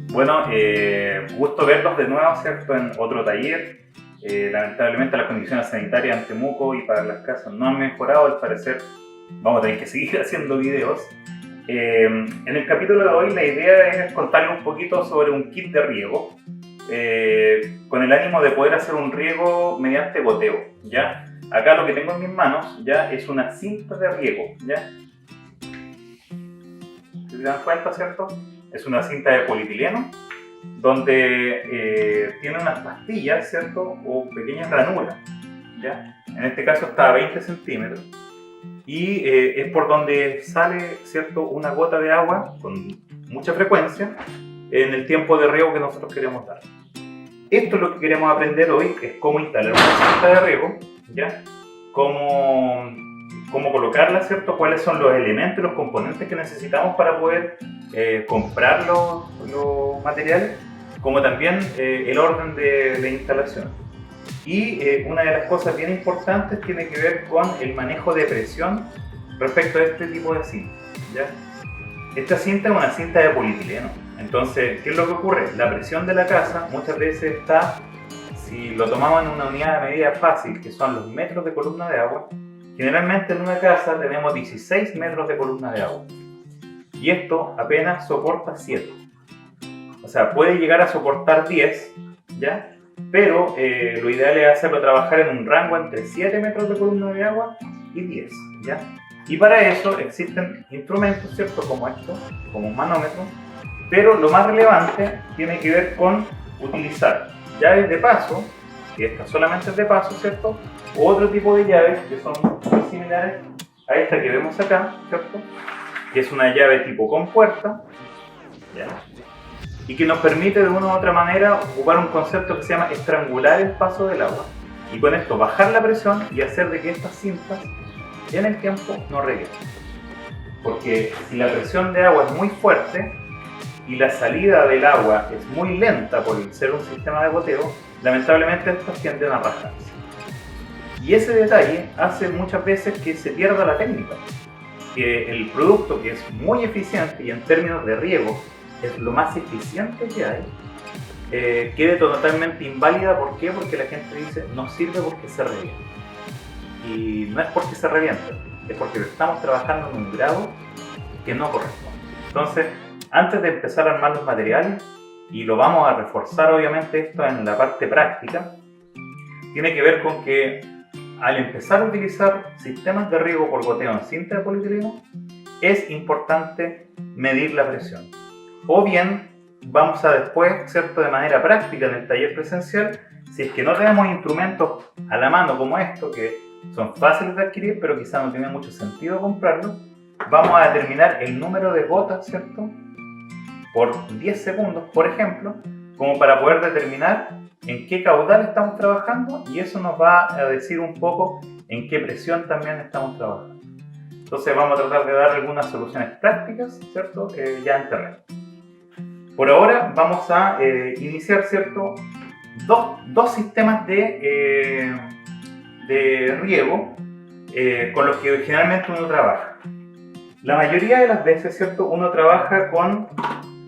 Bueno, gusto verlos de nuevo, ¿cierto? En otro taller. Lamentablemente las condiciones sanitarias en Temuco y para las casas no han mejorado, al parecer vamos a tener que seguir haciendo videos. En el capítulo de hoy la idea es contarles un poquito sobre un kit de riego, con el ánimo de poder hacer un riego mediante goteo, ¿ya? Acá lo que tengo en mis manos ya es una cinta de riego, ¿ya? ¿Se dan cuenta, cierto? Es una cinta de polietileno donde tiene unas pastillas, ¿cierto? O pequeñas ranuras, ¿ya? En este caso está a 20 centímetros y es por donde sale, ¿cierto? Una gota de agua con mucha frecuencia en el tiempo de riego que nosotros queremos dar. Esto es lo que queremos aprender hoy, es cómo instalar una cinta de riego, ¿ya? Cómo colocarla, ¿cierto? Cuáles son los elementos, los componentes que necesitamos para poder comprar los materiales, como también el orden de instalación. Y una de las cosas bien importantes tiene que ver con el manejo de presión respecto a este tipo de cinta, ¿ya? Esta cinta es una cinta de polietileno. Entonces, ¿qué es lo que ocurre? La presión de la casa muchas veces está, si lo tomamos en una unidad de medida fácil, que son los metros de columna de agua, generalmente en una casa tenemos 16 metros de columna de agua. Y esto apenas soporta 7. O sea, puede llegar a soportar 10, ¿ya? Pero lo ideal es hacerlo trabajar en un rango entre 7 metros de columna de agua y 10, ¿ya? Y para eso existen instrumentos, ¿cierto? Como esto, como un manómetro. Pero lo más relevante tiene que ver con utilizar llaves de paso, que esta solamente es de paso, ¿cierto? O otro tipo de llaves que son muy similares a esta que vemos acá, ¿cierto? Que es una llave tipo compuerta, ¿ya? Y que nos permite de una u otra manera ocupar un concepto que se llama estrangular el paso del agua, y con esto bajar la presión y hacer de que estas cintas en el tiempo no revienten. Porque si la presión de agua es muy fuerte y la salida del agua es muy lenta por ser un sistema de goteo, lamentablemente estas tienden a rajarse. Y ese detalle hace muchas veces que se pierda la técnica, que el producto, que es muy eficiente y en términos de riego es lo más eficiente que hay, quede totalmente inválida. ¿Por qué? Porque la gente dice no sirve porque se revienta. Y no es porque se revienta, es porque estamos trabajando en un grado que no corresponde. Entonces, antes de empezar a armar los materiales, y lo vamos a reforzar obviamente esto en la parte práctica, tiene que ver con que al empezar a utilizar sistemas de riego por goteo en cinta de polietileno, es importante medir la presión. O bien, vamos a después, ¿cierto? De manera práctica en el taller presencial, si es que no tenemos instrumentos a la mano como esto, que son fáciles de adquirir, pero quizá no tiene mucho sentido comprarlos, vamos a determinar el número de gotas, ¿cierto? Por 10 segundos, por ejemplo, como para poder determinar en qué caudal estamos trabajando, y eso nos va a decir un poco en qué presión también estamos trabajando. Entonces vamos a tratar de dar algunas soluciones prácticas, ¿cierto? Ya en terreno. Por ahora vamos a iniciar, ¿cierto? Dos sistemas de riego con los que generalmente uno trabaja. La mayoría de las veces, ¿cierto? Uno trabaja con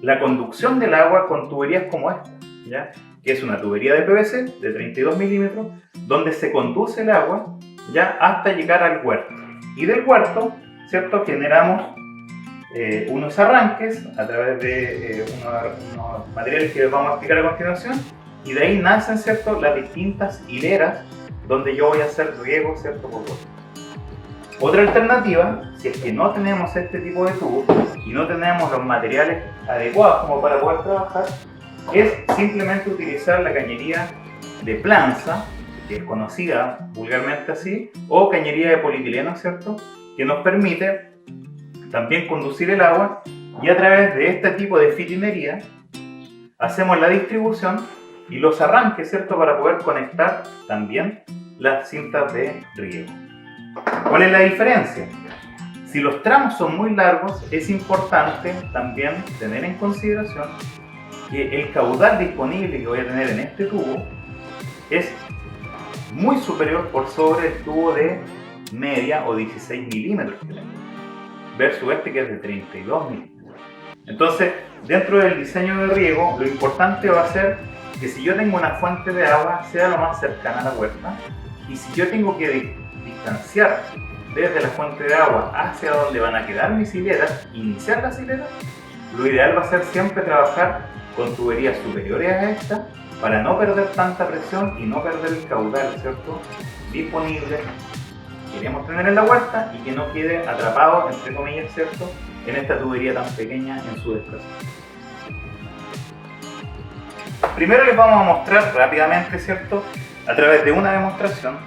la conducción del agua con tuberías como esta, ¿ya? Que es una tubería de PVC de 32 milímetros, donde se conduce el agua, ¿ya? Hasta llegar al huerto. Y del huerto, ¿cierto? Generamos unos arranques a través de unos materiales que les vamos a explicar a continuación, y de ahí nacen, ¿cierto? Las distintas hileras donde yo voy a hacer riego, ¿cierto? Por goteo. Otra alternativa, si es que no tenemos este tipo de tubos y no tenemos los materiales adecuados como para poder trabajar, es simplemente utilizar la cañería de planza, que es conocida vulgarmente así, o cañería de polietileno, ¿cierto? Que nos permite también conducir el agua, y a través de este tipo de fitinería hacemos la distribución y los arranques, ¿cierto? Para poder conectar también las cintas de riego. ¿Cuál es la diferencia? Si los tramos son muy largos, es importante también tener en consideración que el caudal disponible que voy a tener en este tubo es muy superior por sobre el tubo de media o 16 milímetros que tengo, versus este que es de 32 milímetros. Entonces, dentro del diseño de riego, lo importante va a ser que si yo tengo una fuente de agua, sea lo más cercana a la huerta, y si yo tengo que distanciar desde la fuente de agua hacia donde van a quedar mis hileras, iniciar las hileras, lo ideal va a ser siempre trabajar con tuberías superiores a esta para no perder tanta presión y no perder el caudal, ¿cierto?, disponible que queremos tener en la huerta y que no quede atrapado, entre comillas, ¿cierto?, en esta tubería tan pequeña en su desplazamiento. Primero les vamos a mostrar rápidamente, ¿cierto?, a través de una demostración,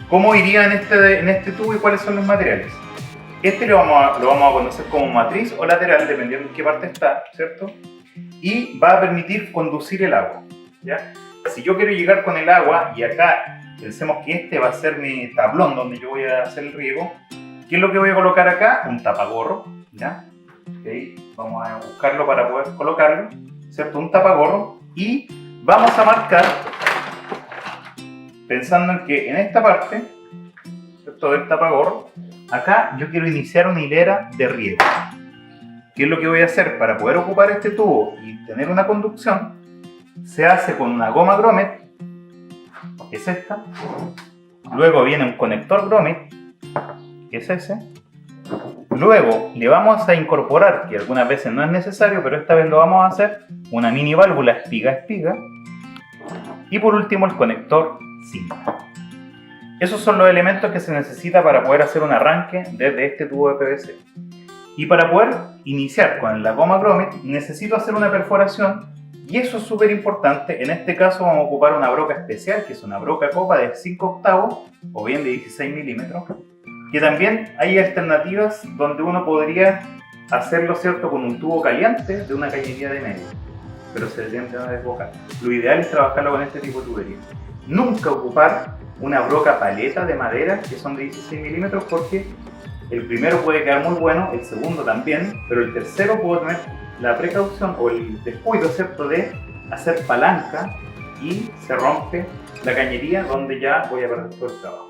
cómo iría en este tubo y cuáles son los materiales. Este lo vamos a conocer como matriz o lateral, dependiendo en qué parte está, ¿cierto? Y va a permitir conducir el agua, ¿ya? Si yo quiero llegar con el agua, y acá pensemos que este va a ser mi tablón donde yo voy a hacer el riego, ¿qué es lo que voy a colocar acá? Un tapagorro, ¿ya? Okay. Vamos a buscarlo para poder colocarlo, ¿cierto? Un tapagorro, y vamos a marcar, pensando en que en esta parte, ¿cierto?, del tapagorro, acá yo quiero iniciar una hilera de riego. ¿Qué es lo que voy a hacer? Para poder ocupar este tubo y tener una conducción, se hace con una goma grommet, que es esta. Luego viene un conector grommet, que es ese. Luego le vamos a incorporar, que algunas veces no es necesario, pero esta vez lo vamos a hacer, una mini válvula espiga a espiga. Y por último el conector cinta. Esos son los elementos que se necesita para poder hacer un arranque desde este tubo de PVC. Y para poder iniciar con la goma grommet necesito hacer una perforación, y eso es súper importante. En este caso vamos a ocupar una broca especial, que es una broca copa de 5 octavos o bien de 16 milímetros, que también hay alternativas donde uno podría hacerlo, ¿cierto?, con un tubo caliente de una cañería de medio, pero se tiende a desbocar. Lo ideal es trabajarlo con este tipo de tubería. Nunca ocupar una broca paleta de madera que son de 16 milímetros, porque el primero puede quedar muy bueno, el segundo también, pero el tercero puede tener la precaución o el descuido, ¿cierto?, de hacer palanca y se rompe la cañería, donde ya voy a perder todo el trabajo.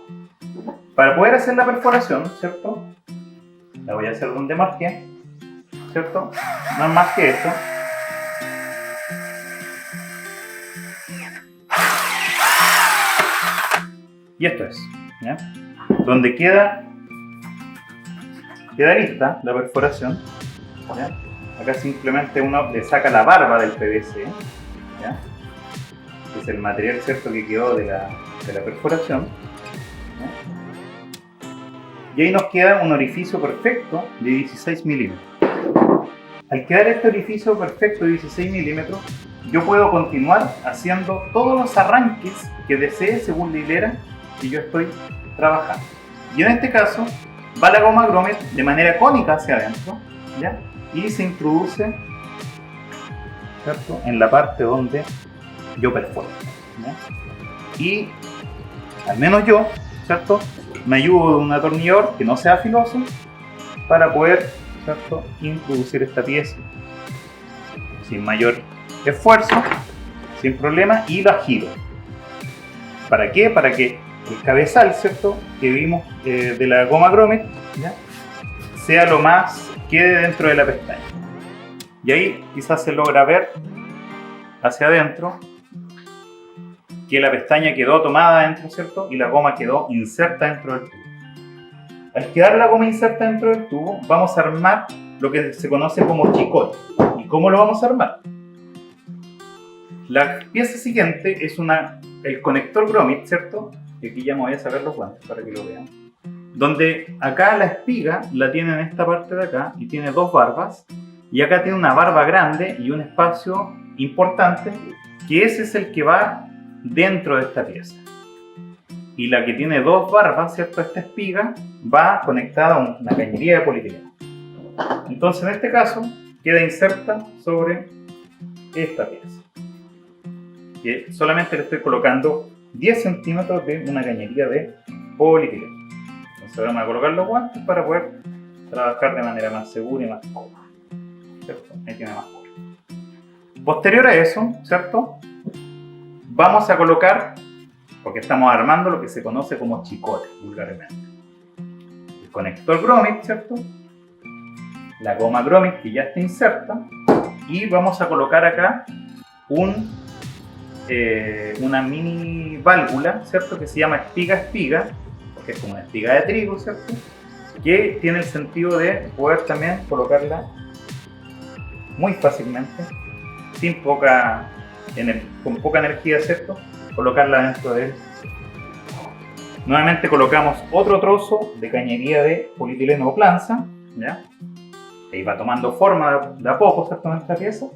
Para poder hacer la perforación, ¿cierto?, la voy a hacer donde marqué, ¿cierto? No es más que esto. Y esto es, ¿ya? Donde queda lista la perforación, ¿ya? Acá simplemente uno le saca la barba del PVC, ¿ya?, que es el material, ¿cierto?, que quedó de la perforación, ¿ya? Y ahí nos queda un orificio perfecto de 16 milímetros. Al quedar este orificio perfecto de 16 milímetros, yo puedo continuar haciendo todos los arranques que desee según la hilera que yo estoy trabajando. Y en este caso va la goma grommet de manera cónica hacia adentro, ¿ya?, y se introduce, ¿cierto?, en la parte donde yo perforo, ¿ya? Y al menos yo, ¿cierto?, me ayudo de un atornillador que no sea filoso para poder, ¿cierto?, introducir esta pieza sin mayor esfuerzo, sin problema, y la giro. ¿Para qué? Para que el cabezal, ¿cierto?, que vimos de la goma grommet, ¿ya?, sea lo más quede dentro de la pestaña. Y ahí quizás se logra ver hacia adentro que la pestaña quedó tomada dentro, ¿cierto?, y la goma quedó inserta dentro del tubo. Al quedar la goma inserta dentro del tubo, vamos a armar lo que se conoce como chicote. ¿Y cómo lo vamos a armar? La pieza siguiente es el conector grommet, ¿cierto? Y aquí ya me voy a sacar los guantes para que lo vean. Donde acá la espiga la tiene en esta parte de acá y tiene dos barbas, y acá tiene una barba grande y un espacio importante, que ese es el que va dentro de esta pieza. Y la que tiene dos barbas, ¿cierto?, esta espiga va conectada a una cañería de polietileno. Entonces en este caso queda inserta sobre esta pieza, que solamente le estoy colocando 10 centímetros de una cañería de polietileno. Entonces vamos a colocar los guantes para poder trabajar de manera más segura y más cómoda, ¿cierto? Ahí tiene más cómodo. Posterior a eso, ¿cierto?, vamos a colocar, porque estamos armando lo que se conoce como chicote vulgarmente, el conector grommet, ¿cierto?, la goma Gromit que ya está inserta y vamos a colocar acá una mini válvula, ¿cierto? Que se llama espiga-espiga, porque es como una espiga de trigo, ¿cierto? Que tiene el sentido de poder también colocarla muy fácilmente, con poca energía, ¿cierto? Colocarla dentro de él. Nuevamente colocamos otro trozo de cañería de polietileno o planza, ¿ya? Ahí va tomando forma de a poco, ¿cierto? Nuestra pieza.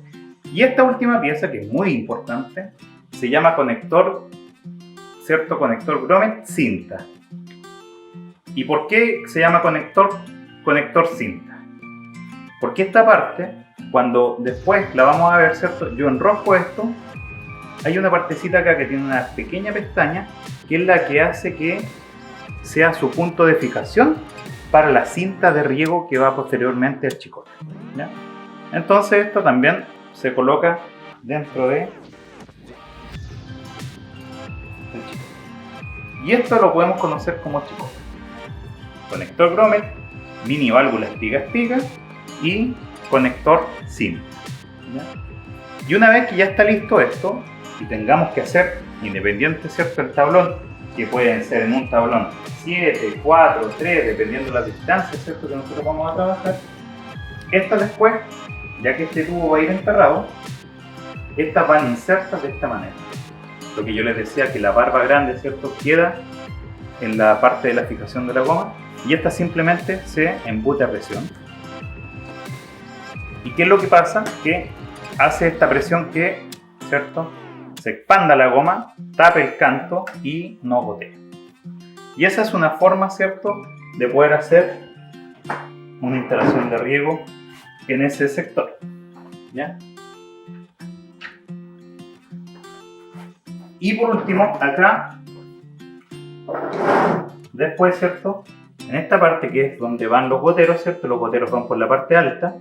Y esta última pieza, que es muy importante, se llama conector, ¿cierto? Conector Gromit cinta. ¿Y por qué se llama conector cinta? Porque esta parte, cuando después la vamos a ver, ¿cierto? Yo enrosco esto, hay una partecita acá que tiene una pequeña pestaña, que es la que hace que sea su punto de fijación para la cinta de riego que va posteriormente al chicote, ¿ya? Entonces esto también se coloca dentro de el chicote. Y esto lo podemos conocer como chicote. Conector Gromit, mini válvula espiga-espiga y conector cinta, ¿ya? Y una vez que ya está listo esto, y tengamos que hacer, independiente, ¿cierto?, el tablón, que pueden ser en un tablón 7, 4, 3, dependiendo de la distancia, ¿cierto?, que nosotros vamos a trabajar. Estas después, ya que este tubo va a ir enterrado, estas van insertas de esta manera. Lo que yo les decía, que la barba grande, ¿cierto?, queda en la parte de la fijación de la goma, y esta simplemente se embute a presión. ¿Y qué es lo que pasa? Que hace esta presión que, ¿cierto?, se expanda la goma, tape el canto y no gotee. Y esa es una forma, ¿cierto?, de poder hacer una instalación de riego en ese sector, ¿ya? Y por último, acá, después, ¿cierto?, en esta parte que es donde van los goteros, ¿cierto?, los goteros van por la parte alta,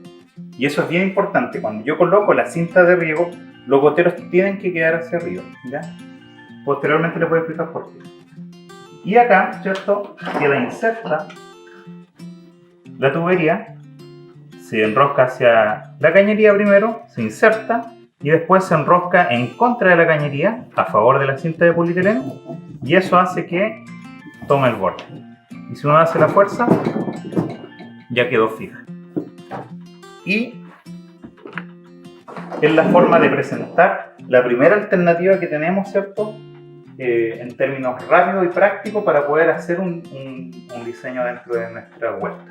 y eso es bien importante. Cuando yo coloco la cinta de riego, los goteros tienen que quedar hacia arriba, ¿ya? Posteriormente les voy a explicar por qué. Y acá, ¿cierto?, queda inserta la tubería, se enrosca hacia la cañería primero, se inserta y después se enrosca en contra de la cañería a favor de la cinta de polietileno, y eso hace que tome el borde. Y si uno hace la fuerza, ya quedó fija. Y es la forma de presentar la primera alternativa que tenemos, ¿cierto?, en términos rápidos y prácticos para poder hacer un diseño dentro de nuestra huerta.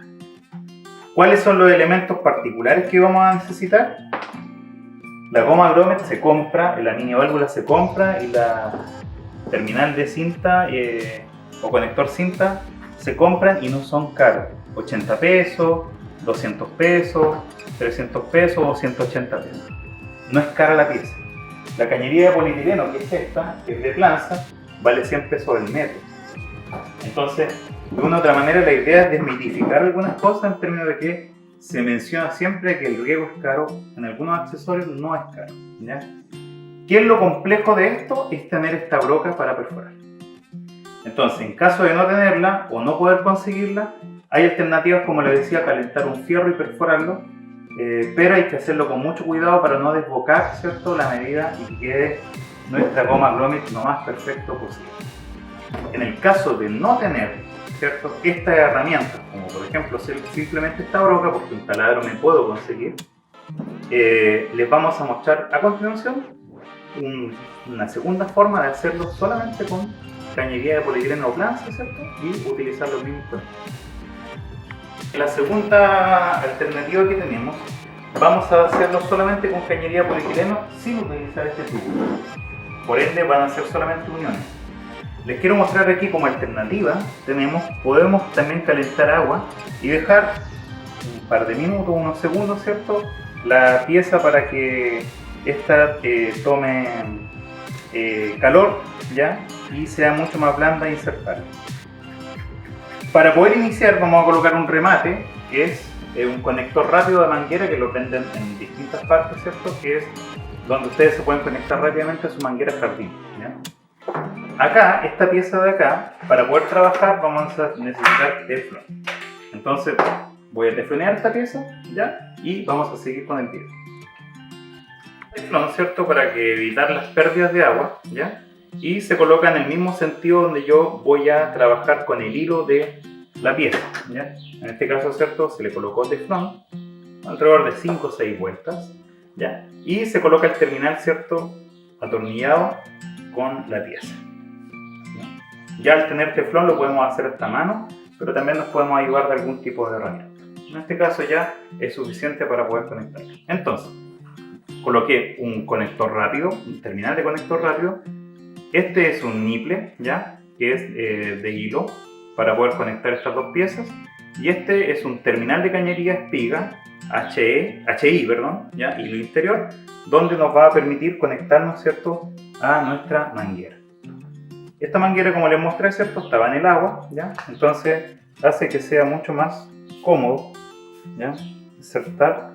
¿Cuáles son los elementos particulares que vamos a necesitar? La goma Gromit se compra, la mini válvula se compra, y la terminal de cinta o conector cinta se compran y no son caros. 80 pesos, 200 pesos, 300 pesos o 180 pesos. No es cara la pieza. La cañería de polietileno, que es esta, que es de planza, vale 100 pesos el metro. Entonces, de una u otra manera, la idea es desmitificar algunas cosas en términos de que se menciona siempre que el riego es caro, en algunos accesorios no es caro, ¿ya? ¿Qué es lo complejo de esto? Es tener esta broca para perforar. Entonces, en caso de no tenerla o no poder conseguirla, hay alternativas, como les decía, calentar un fierro y perforarlo, pero hay que hacerlo con mucho cuidado para no desbocar, ¿cierto?, la medida y que quede nuestra goma Gromit lo más perfecto posible. En el caso de no tener, ¿cierto?, estas herramientas, como por ejemplo simplemente esta broca, porque un taladro me puedo conseguir, les vamos a mostrar a continuación una segunda forma de hacerlo solamente con cañería de polietileno o planza, ¿cierto?, y utilizar los mismos conectores. La segunda alternativa que tenemos, vamos a hacerlo solamente con cañería de polietileno sin utilizar este tubo. Por ende van a ser solamente uniones. Les quiero mostrar aquí como alternativa, podemos también calentar agua y dejar un par de minutos, unos segundos, ¿cierto?, la pieza para que esta tome calor, ¿ya?, y sea mucho más blanda e insertable. Para poder iniciar vamos a colocar un remate, que es un conector rápido de manguera que lo venden en distintas partes, ¿cierto?, que es donde ustedes se pueden conectar rápidamente a su manguera jardín, ¿ya? Acá, esta pieza de acá, para poder trabajar vamos a necesitar teflón. Entonces, voy a teflonear esta pieza, ¿ya? Y vamos a seguir con el video. Teflón, ¿cierto? Para que evitar las pérdidas de agua, ¿ya? Y se coloca en el mismo sentido donde yo voy a trabajar con el hilo de la pieza, ¿ya? En este caso, ¿cierto? Se le colocó teflón alrededor de 5 o 6 vueltas, ¿ya? Y se coloca el terminal, ¿cierto? Atornillado con la pieza. Ya al tener teflón lo podemos hacer hasta mano, pero también nos podemos ayudar de algún tipo de herramienta. En este caso ya es suficiente para poder conectar. Entonces, coloqué un conector rápido, un terminal de conector rápido. Este es un nipple, ¿ya? Que es de hilo para poder conectar estas dos piezas. Y este es un terminal de cañería espiga, HI, ¿ya? Hilo interior, donde nos va a permitir conectarnos, ¿cierto? A nuestra manguera. Esta manguera, como les mostré, ¿cierto? Estaba en el agua, ¿ya? Entonces hace que sea mucho más cómodo, ¿ya? Insertar,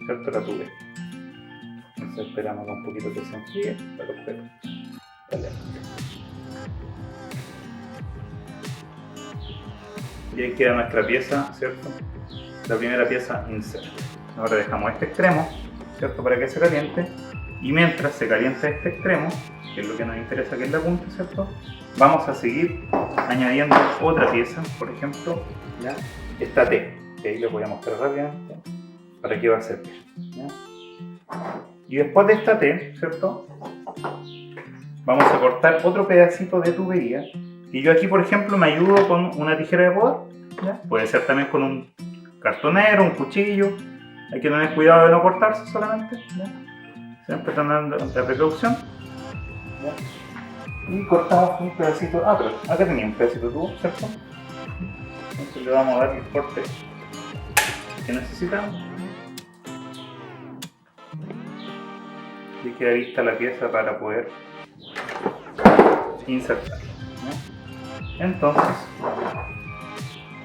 ¿cierto? La tubería. Entonces esperamos un poquito que se enfríe para poder darle. Y ahí queda nuestra pieza, ¿cierto? La primera pieza inserta. Ahora dejamos este extremo, ¿cierto? Para que se caliente. Y mientras se calienta este extremo, que es lo que nos interesa, que es la punta, ¿cierto? Vamos a seguir añadiendo otra pieza, por ejemplo, ¿ya? Esta T, que ahí les voy a mostrar rápidamente para qué va a servir, ¿ya? Y después de esta T, ¿cierto? Vamos a cortar otro pedacito de tubería, y yo aquí, por ejemplo, me ayudo con una tijera de podar, ¿ya? Puede ser también con un cartonero, un cuchillo. Hay que tener cuidado de no cortarse solamente, ¿ya? Siempre teniendo la precaución, ¿ya? Y cortamos un pedacito, pero acá tenía un pedacito de tubo, ¿cierto? Entonces le vamos a dar el corte que necesitamos. Y queda lista la pieza para poder insertar, ¿ya? Entonces,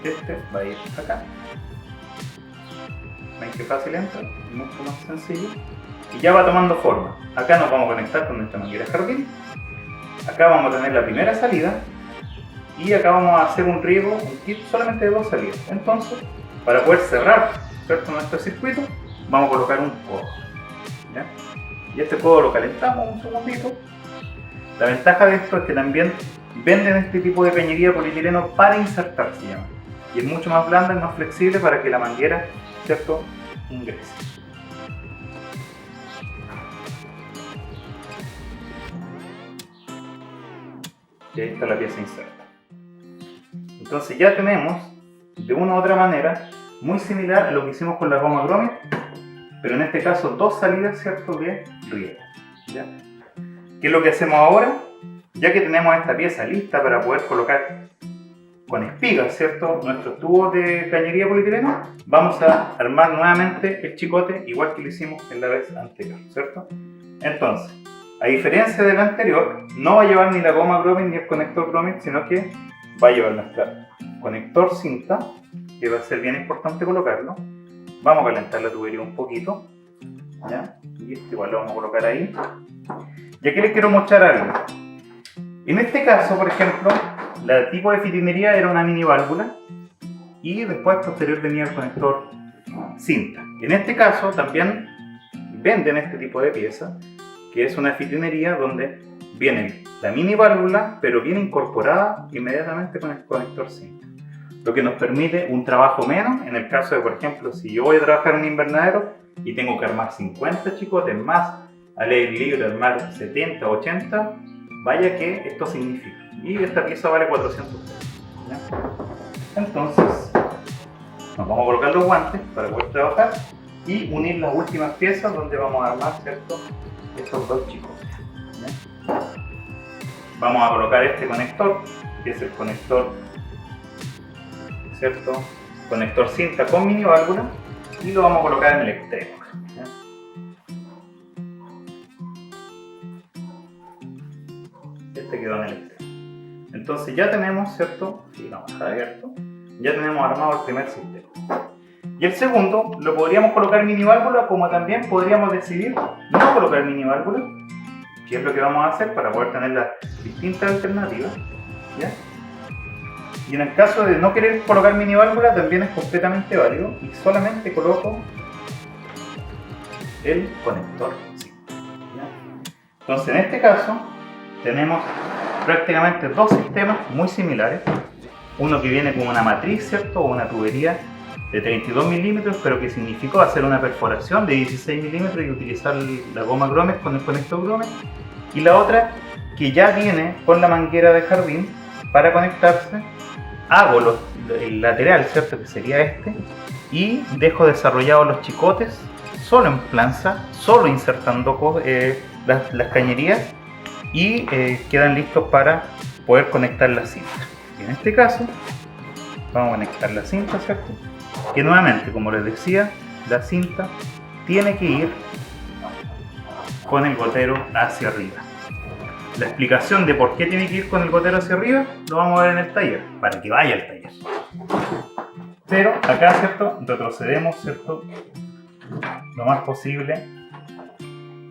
este va a ir acá. Ven que fácil entra, mucho más sencillo. Y ya va tomando forma. Acá nos vamos a conectar con nuestra manguera jardín. Acá vamos a tener la primera salida. Y acá vamos a hacer un riego, un kit solamente de 2 salidas. Entonces, para poder cerrar, ¿cierto?, nuestro circuito, vamos a colocar un codo, ¿ya? Y este codo lo calentamos un segundito. La ventaja de esto es que también venden este tipo de cañería de polietileno para insertar, se llama. Y es mucho más blanda y más flexible para que la manguera, ¿cierto?, ingrese. Y ahí está la pieza inserta. Entonces ya tenemos, de una u otra manera, muy similar a lo que hicimos con la goma Gromit, pero en este caso 2 salidas, ¿cierto?, de riego, ¿ya? ¿Qué es lo que hacemos ahora? Ya que tenemos esta pieza lista para poder colocar con espigas, ¿cierto?, nuestros tubos de cañería de polietileno, vamos a armar nuevamente el chicote igual que lo hicimos en la vez anterior, ¿cierto? Entonces, a diferencia del anterior, no va a llevar ni la goma Gromit ni el conector Gromit, sino que va a llevar nuestro conector cinta, que va a ser bien importante colocarlo. Vamos a calentar la tubería un poquito, ¿ya? Y este igual lo vamos a colocar ahí. Y aquí les quiero mostrar algo. En este caso, por ejemplo, el tipo de fitinería era una mini válvula y después posterior venía el conector cinta. En este caso también venden este tipo de pieza, que es una fitinería donde viene la mini válvula, pero viene incorporada inmediatamente con el conector cinta, lo que nos permite un trabajo menos. En el caso de, por ejemplo, si yo voy a trabajar en un invernadero y tengo que armar 50 chicotes más al aire libre, armar 70, 80, vaya que esto significa. Y esta pieza vale 400 pesos, ¿ya? Entonces, nos vamos a colocar los guantes para poder trabajar y unir las últimas piezas donde vamos a armar, ¿cierto?, estos 2 chicotes, ¿ya? Vamos a colocar este conector, que es el conector, ¿cierto?, conector cinta con mini válvula, y lo vamos a colocar en el extremo, ¿ya? Este quedó en el extremo. Entonces ya tenemos, ¿cierto?, y no está abierto, ya tenemos armado el primer sistema. Y el segundo lo podríamos colocar mini válvula, como también podríamos decidir no colocar mini válvula, que es lo que vamos a hacer para poder tener las distintas alternativas, ¿ya? Y en el caso de no querer colocar mini válvula también es completamente válido y solamente coloco el conector cinta. Entonces en este caso tenemos prácticamente dos sistemas muy similares. Uno que viene con una matriz, ¿cierto? O una tubería de 32 milímetros, pero que significó hacer una perforación de 16 milímetros y utilizar la goma Gromex con el conector Gromex. Y la otra que ya viene con la manguera de jardín para conectarse. Hago el lateral, ¿cierto? Que sería este. Y dejo desarrollados los chicotes solo en planza, solo insertando las cañerías y quedan listos para poder conectar la cinta. Y en este caso vamos a conectar la cinta, ¿cierto? Que nuevamente, como les decía, la cinta tiene que ir con el gotero hacia arriba. La explicación de por qué tiene que ir con el gotero hacia arriba lo vamos a ver en el taller, para que vaya al taller. Pero acá, ¿cierto? Retrocedemos, ¿cierto? Lo más posible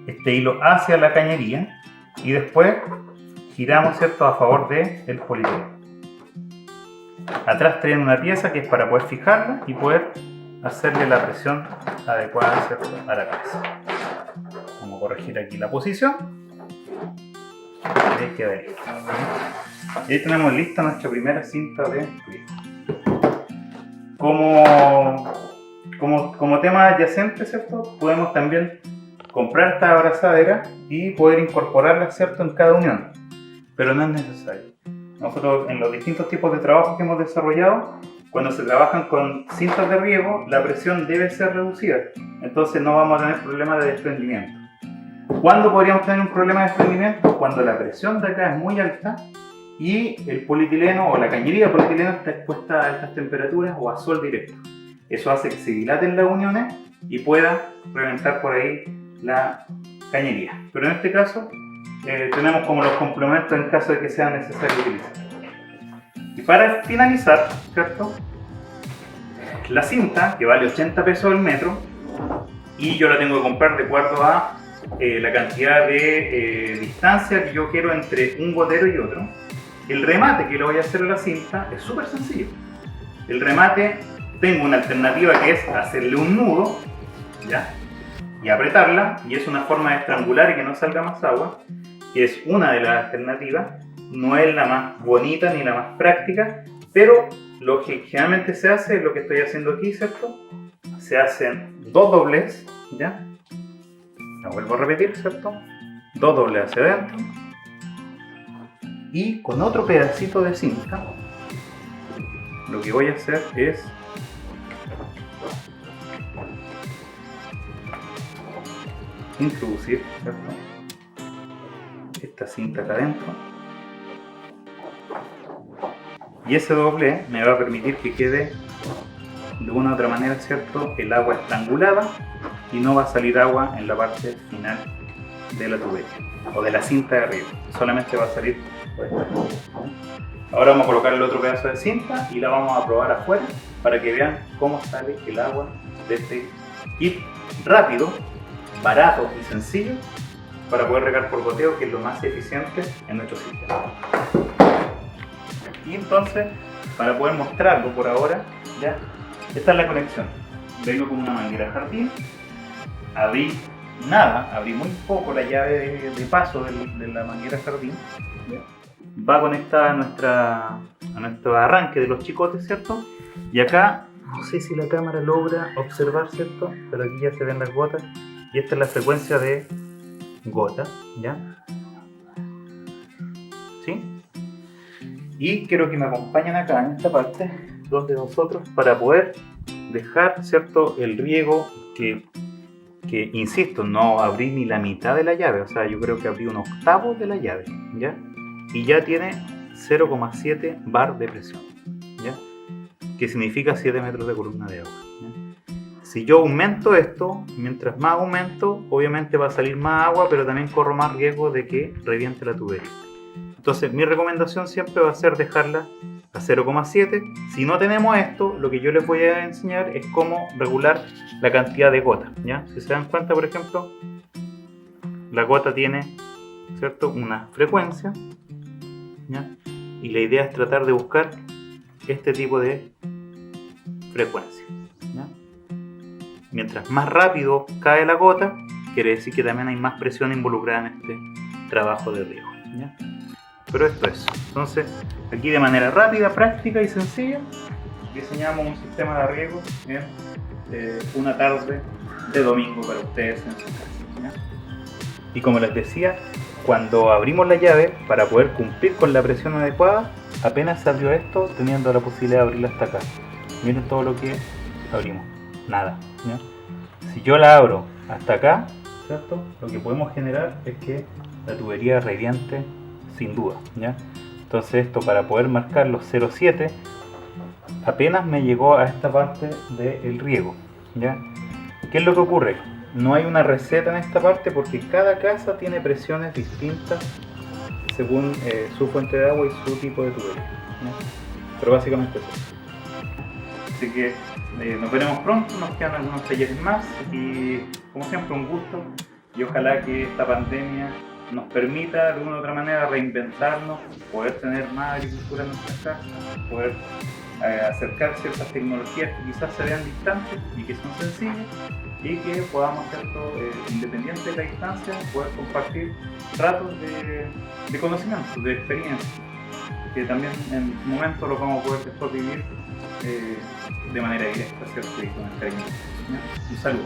este hilo hacia la cañería y después giramos, ¿cierto? A favor del polietileno. Atrás traen una pieza que es para poder fijarla y poder hacerle la presión adecuada, ¿cierto? A la cabeza. Vamos a corregir aquí la posición. Y ahí queda listo. Y ahí tenemos lista nuestra primera cinta de riego. Como tema adyacente, ¿cierto? Podemos también comprar esta abrazadera y poder incorporarla, ¿cierto? En cada unión. Pero no es necesario. Nosotros en los distintos tipos de trabajos que hemos desarrollado, cuando se trabajan con cintas de riego, la presión debe ser reducida. Entonces no vamos a tener problemas de desprendimiento. ¿Cuándo podríamos tener un problema de desprendimiento? Cuando la presión de acá es muy alta y el polietileno o la cañería de polietileno está expuesta a altas temperaturas o a sol directo. Eso hace que se dilaten las uniones y pueda reventar por ahí la cañería. Pero en este caso tenemos como los complementos en caso de que sea necesario utilizar. Y para finalizar, ¿cierto? La cinta, que vale 80 pesos el metro, y yo la tengo que comprar de acuerdo a la cantidad de distancia que yo quiero entre un gotero y otro. El remate que le voy a hacer a la cinta es súper sencillo. El remate, tengo una alternativa que es hacerle un nudo, ¿ya? Y apretarla, y es una forma de estrangular y que no salga más agua, que es una de las alternativas. No es la más bonita ni la más práctica, pero lo que generalmente se hace es lo que estoy haciendo aquí, ¿cierto? Se hacen dos doblez, ¿ya? La vuelvo a repetir, ¿cierto? Dos doblez hacia adentro. Y con otro pedacito de cinta, lo que voy a hacer es introducir, ¿cierto? Esta cinta acá adentro. Y ese doble me va a permitir que quede de una u otra manera, ¿cierto? El agua estrangulada y no va a salir agua en la parte final de la tubería o de la cinta de arriba. Solamente va a salir por esta. Ahora vamos a colocar el otro pedazo de cinta y la vamos a probar afuera para que vean cómo sale el agua de este kit rápido, barato y sencillo para poder regar por goteo, que es lo más eficiente en nuestro sistema. Y entonces, para poder mostrarlo por ahora, ya, esta es la conexión. Vengo con una manguera jardín, abrí muy poco la llave de paso de la manguera jardín, ¿ya? Va conectada a nuestro arranque de los chicotes, ¿cierto? Y acá, no sé si la cámara logra observar, ¿cierto? Pero aquí ya se ven las gotas y esta es la frecuencia de gota, ¿ya? ¿Sí? Y quiero que me acompañen acá en esta parte, donde nosotros, para poder dejar, ¿cierto? El riego que insisto, no abrí ni la mitad de la llave, o sea, yo creo que abrí un octavo de la llave, ¿ya? Y ya tiene 0,7 bar de presión, ¿ya? Que significa 7 metros de columna de agua, ¿ya? Si yo aumento esto, mientras más aumento, obviamente va a salir más agua, pero también corro más riesgo de que reviente la tubería. Entonces, mi recomendación siempre va a ser dejarla a 0,7. Si no tenemos esto, lo que yo les voy a enseñar es cómo regular la cantidad de gotas, ¿ya? Si se dan cuenta, por ejemplo, la gota tiene, ¿cierto?, una frecuencia, ¿ya? Y la idea es tratar de buscar este tipo de frecuencia, ¿ya? Mientras más rápido cae la gota, quiere decir que también hay más presión involucrada en este trabajo de riego, ¿ya? Pero esto es. Entonces, aquí de manera rápida, práctica y sencilla, diseñamos un sistema de riego en una tarde de domingo para ustedes en su casa, ¿ya? Y como les decía, cuando abrimos la llave, para poder cumplir con la presión adecuada, apenas se abrió esto, teniendo la posibilidad de abrirla hasta acá. Miren todo lo que abrimos. Nada, ¿ya? Si yo la abro hasta acá, ¿cierto? Lo que podemos generar es que la tubería reviente sin duda, ¿ya? Entonces esto, para poder marcar los 0,7, apenas me llegó a esta parte del riego, ¿ya? ¿Qué es lo que ocurre? No hay una receta en esta parte porque cada casa tiene presiones distintas según su fuente de agua y su tipo de tubería, ¿no? Pero básicamente eso. Así que nos veremos pronto, nos quedan algunos talleres más y como siempre un gusto y ojalá que esta pandemia nos permita de alguna u otra manera reinventarnos, poder tener más agricultura en nuestras casas, poder acercar ciertas tecnologías que quizás se vean distantes y que son sencillas y que podamos, ¿cierto? Independiente de la distancia, poder compartir ratos de conocimiento, de experiencia, que también en su momento lo vamos a poder después vivir de manera directa, ¿cierto? Y con experiencia. Un saludo.